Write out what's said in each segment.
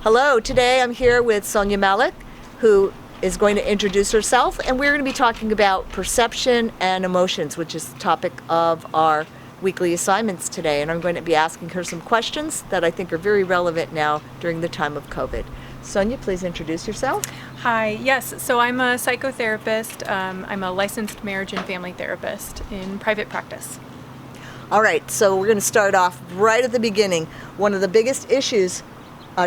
Hello, today I'm here with Sonia Malik, who is going to introduce herself, and we're going to be talking about perception and emotions, which is the topic of our weekly assignments today. And I'm going to be asking her some questions that I think are very relevant now during the time of COVID. Sonia, please introduce yourself. Hi, yes, so I'm a psychotherapist. I'm a licensed marriage and family therapist in private practice. All right, so we're going to start off right at the beginning. One of the biggest issues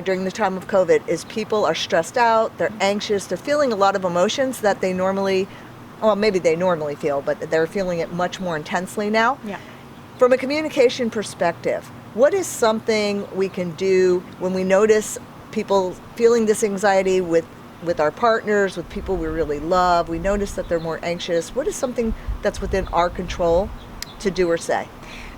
during the time of COVID is people are stressed out, they're anxious, they're feeling a lot of emotions that they normally, well, maybe they normally feel, but they're feeling it much more intensely now. Yeah. From a communication perspective, what is something we can do when we notice people feeling this anxiety with our partners, with people we really love? We notice that they're more anxious. What is something that's within our control to do or say?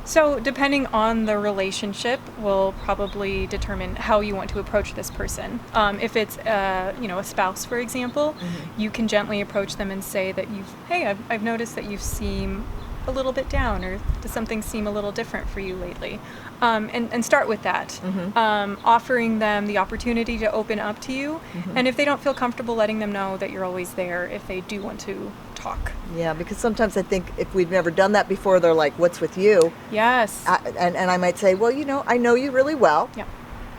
So depending on the relationship will probably determine how you want to approach this person. If it's a spouse, for example, you can gently approach them and say that I've noticed that you seem a little bit down, or does something seem a little different for you lately? And start with that, offering them the opportunity to open up to you. And if they don't feel comfortable, letting them know that you're always there if they do want to talk. Yeah, because sometimes I think if we've never done that before, they're like, what's with you? Yes. And I might say, well, I know you really well. Yeah.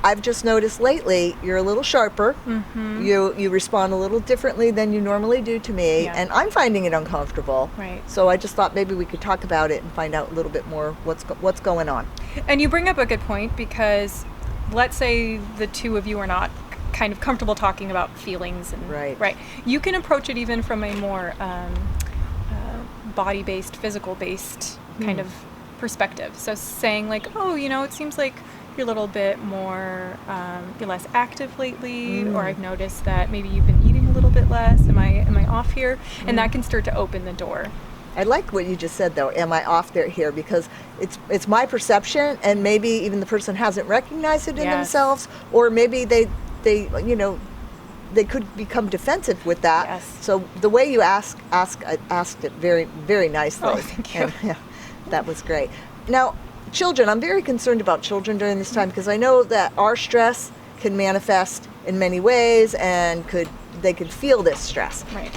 I've just noticed lately you're a little sharper. You respond a little differently than you normally do to me, and I'm finding it uncomfortable. Right. So I just thought maybe we could talk about it and find out a little bit more what's going on. And you bring up a good point, because let's say the two of you are not kind of comfortable talking about feelings, and right. You can approach it even from a more body-based, physical-based kind of perspective. So saying like, it seems like you're a little bit more, you're less active lately, or I've noticed that maybe you've been eating a little bit less. Am I off here? And that can start to open the door. I like what you just said, though. Am I off there here? Because it's my perception, and maybe even the person hasn't recognized it in themselves, or maybe they could become defensive with that. Yes. So the way you asked it very, very nicely. Oh, thank you. And, that was great. Now, children, I'm very concerned about children during this time, because I know that our stress can manifest in many ways, and they could feel this stress. Right.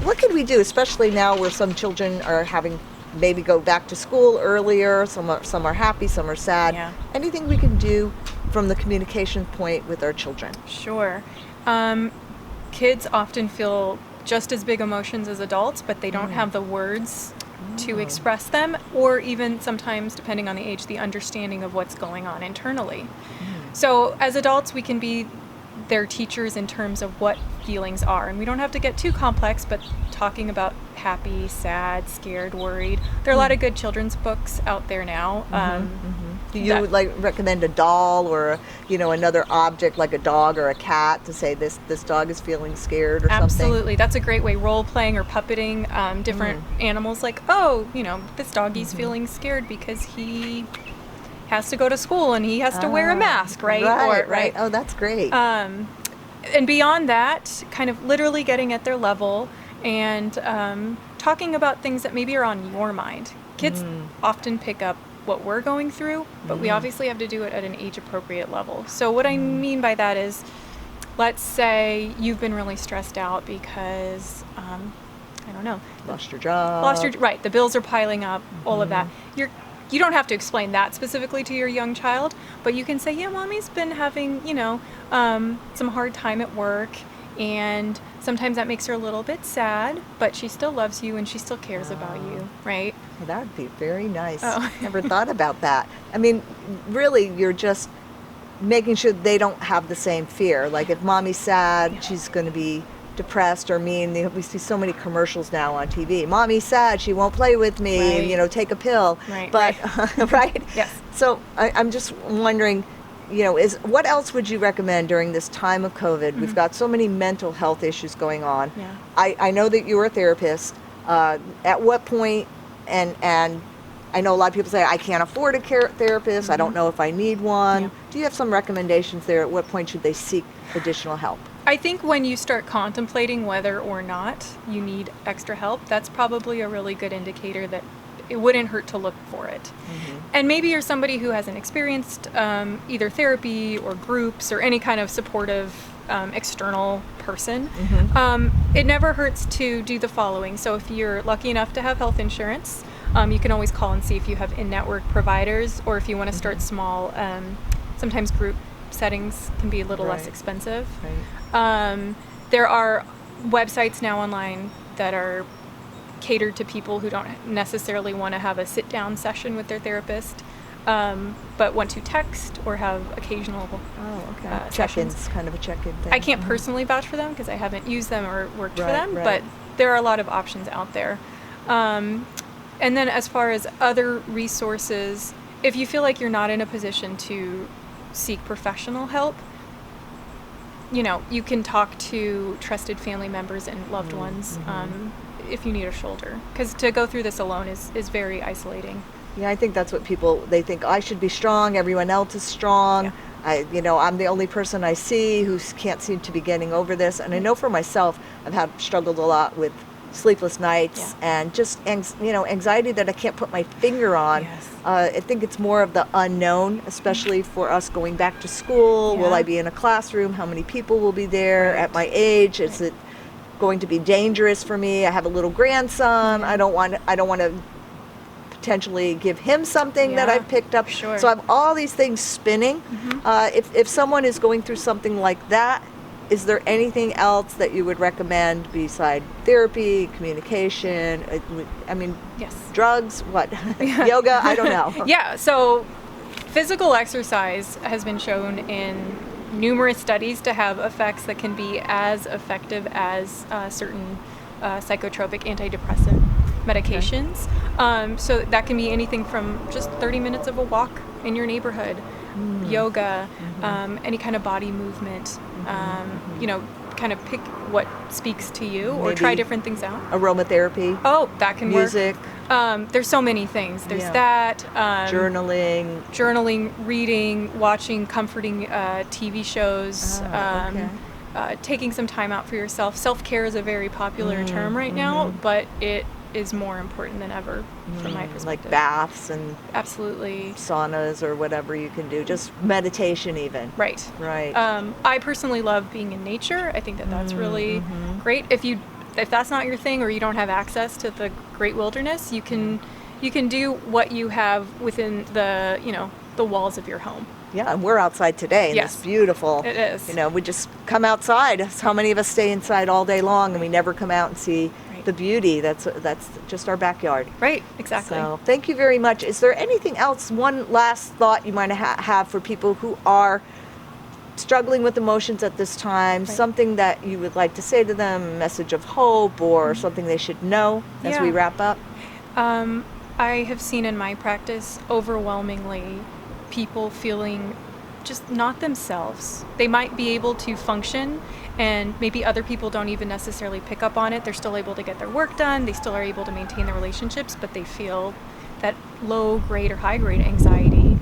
What could we do, especially now where some children are having maybe go back to school earlier, some are happy, some are sad. Yeah. Anything we can do from the communication point with our children? Sure. Kids often feel just as big emotions as adults, but they don't have the words to express them, or even sometimes, depending on the age, the understanding of what's going on internally. So as adults, we can be their teachers in terms of what feelings are, and we don't have to get too complex, but talking about happy, sad, scared, worried. There are a lot of good children's books out there now. Do you recommend a doll, or another object like a dog or a cat, to say this dog is feeling scared or something? Absolutely, that's a great way. Role playing or puppeting different animals, like this doggy's feeling scared because he has to go to school and he has to wear a mask, right? Right. Oh, that's great. And beyond that, kind of literally getting at their level and talking about things that maybe are on your mind. Kids often pick up what we're going through, but we obviously have to do it at an age-appropriate level. So what I mean by that is, let's say you've been really stressed out because, Lost your job. Right, the bills are piling up, all of that. You don't have to explain that specifically to your young child, but you can say, mommy's been having, some hard time at work, and sometimes that makes her a little bit sad, but she still loves you and she still cares about you, right? Well, that would be very nice. Oh. Never thought about that. I mean, really, you're just making sure they don't have the same fear. Like, if mommy's sad, she's going to be depressed or mean. We see so many commercials now on TV. Mommy's sad, she won't play with me, take a pill. Right. But, right? Yes. So I'm just wondering, what else would you recommend during this time of COVID? We've got so many mental health issues going on. Yeah. I know that you're a therapist. At what point, and I know a lot of people say, I can't afford a therapist, I don't know if I need one. Yeah. Do you have some recommendations there? At what point should they seek additional help? I think when you start contemplating whether or not you need extra help, that's probably a really good indicator that it wouldn't hurt to look for it. And maybe you're somebody who hasn't experienced either therapy or groups or any kind of supportive external person. It never hurts to do the following. So if you're lucky enough to have health insurance, you can always call and see if you have in-network providers, or if you want to start small, sometimes group settings can be a little less expensive. There are websites now online that are catered to people who don't necessarily want to have a sit-down session with their therapist, but want to text or have occasional Check-ins, sessions. kind of a check-in thing. I can't personally vouch for them because I haven't used them or worked for them, but there are a lot of options out there. And then as far as other resources, if you feel like you're not in a position to seek professional help, you can talk to trusted family members and loved ones if you need a shoulder. Because to go through this alone is very isolating. Yeah, I think that's what they think, I should be strong, everyone else is strong. Yeah. I'm the only person I see who can't seem to be getting over this. And I know for myself, I've struggled a lot with sleepless nights and just anxiety that I can't put my finger on. I think it's more of the unknown, especially for us going back to school. Will I be in a classroom? How many people will be there at my age? Is it going to be dangerous for me? I have a little grandson. I don't want to potentially give him something that I've picked up. Sure. So I have all these things spinning. If someone is going through something like that, is there anything else that you would recommend beside therapy, communication? I mean, drugs, what? Yoga? I don't know. Yeah, so physical exercise has been shown in numerous studies to have effects that can be as effective as certain psychotropic antidepressant medications. So that can be anything from just 30 minutes of a walk in your neighborhood, yoga, any kind of body movement, kind of pick what speaks to you or Maybe try different things out. Aromatherapy. Oh, that can music. work. There's so many things. There's that. Journaling, reading, watching comforting TV shows, taking some time out for yourself. Self-care is a very popular term right now, but it is more important than ever from my perspective. Like baths and absolutely saunas or whatever you can do, just meditation even. Right. I personally love being in nature. I think that's really great. If that's not your thing or you don't have access to the great wilderness, you can do what you have within the walls of your home. Yeah, and we're outside today, and it's beautiful. It is. We just come outside. How many of us stay inside all day long and we never come out and see the beauty? That's just our backyard. Right, exactly. So thank you very much. Is there anything else, one last thought you might have for people who are struggling with emotions at this time, something that you would like to say to them, a message of hope or something they should know as we wrap up? I have seen in my practice overwhelmingly people feeling just not themselves. They might be able to function and maybe other people don't even necessarily pick up on it. They're still able to get their work done. They still are able to maintain their relationships, but they feel that low grade or high grade anxiety,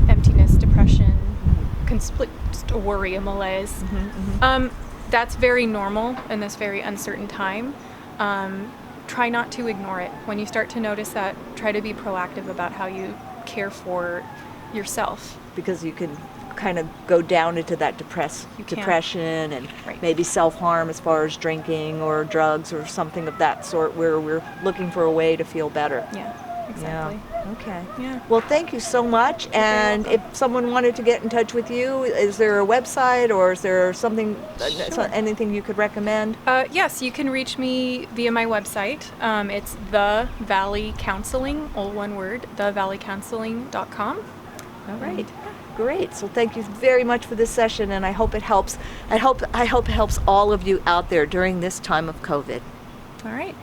emptiness, depression, just a worry, a malaise. That's very normal in this very uncertain time. Try not to ignore it. When you start to notice that, try to be proactive about how you care for yourself. Because you can kind of go down into that depression and maybe self-harm as far as drinking or drugs or something of that sort, where we're looking for a way to feel better. Yeah, exactly. Okay. Yeah. Well, thank you so much. And if someone wanted to get in touch with you, is there a website or is there something, anything you could recommend? Yes, you can reach me via my website. It's The Valley Counseling, all one word, thevalleycounseling.com. All right. Great. So thank you very much for this session, and I hope it helps. I hope it helps all of you out there during this time of COVID. All right.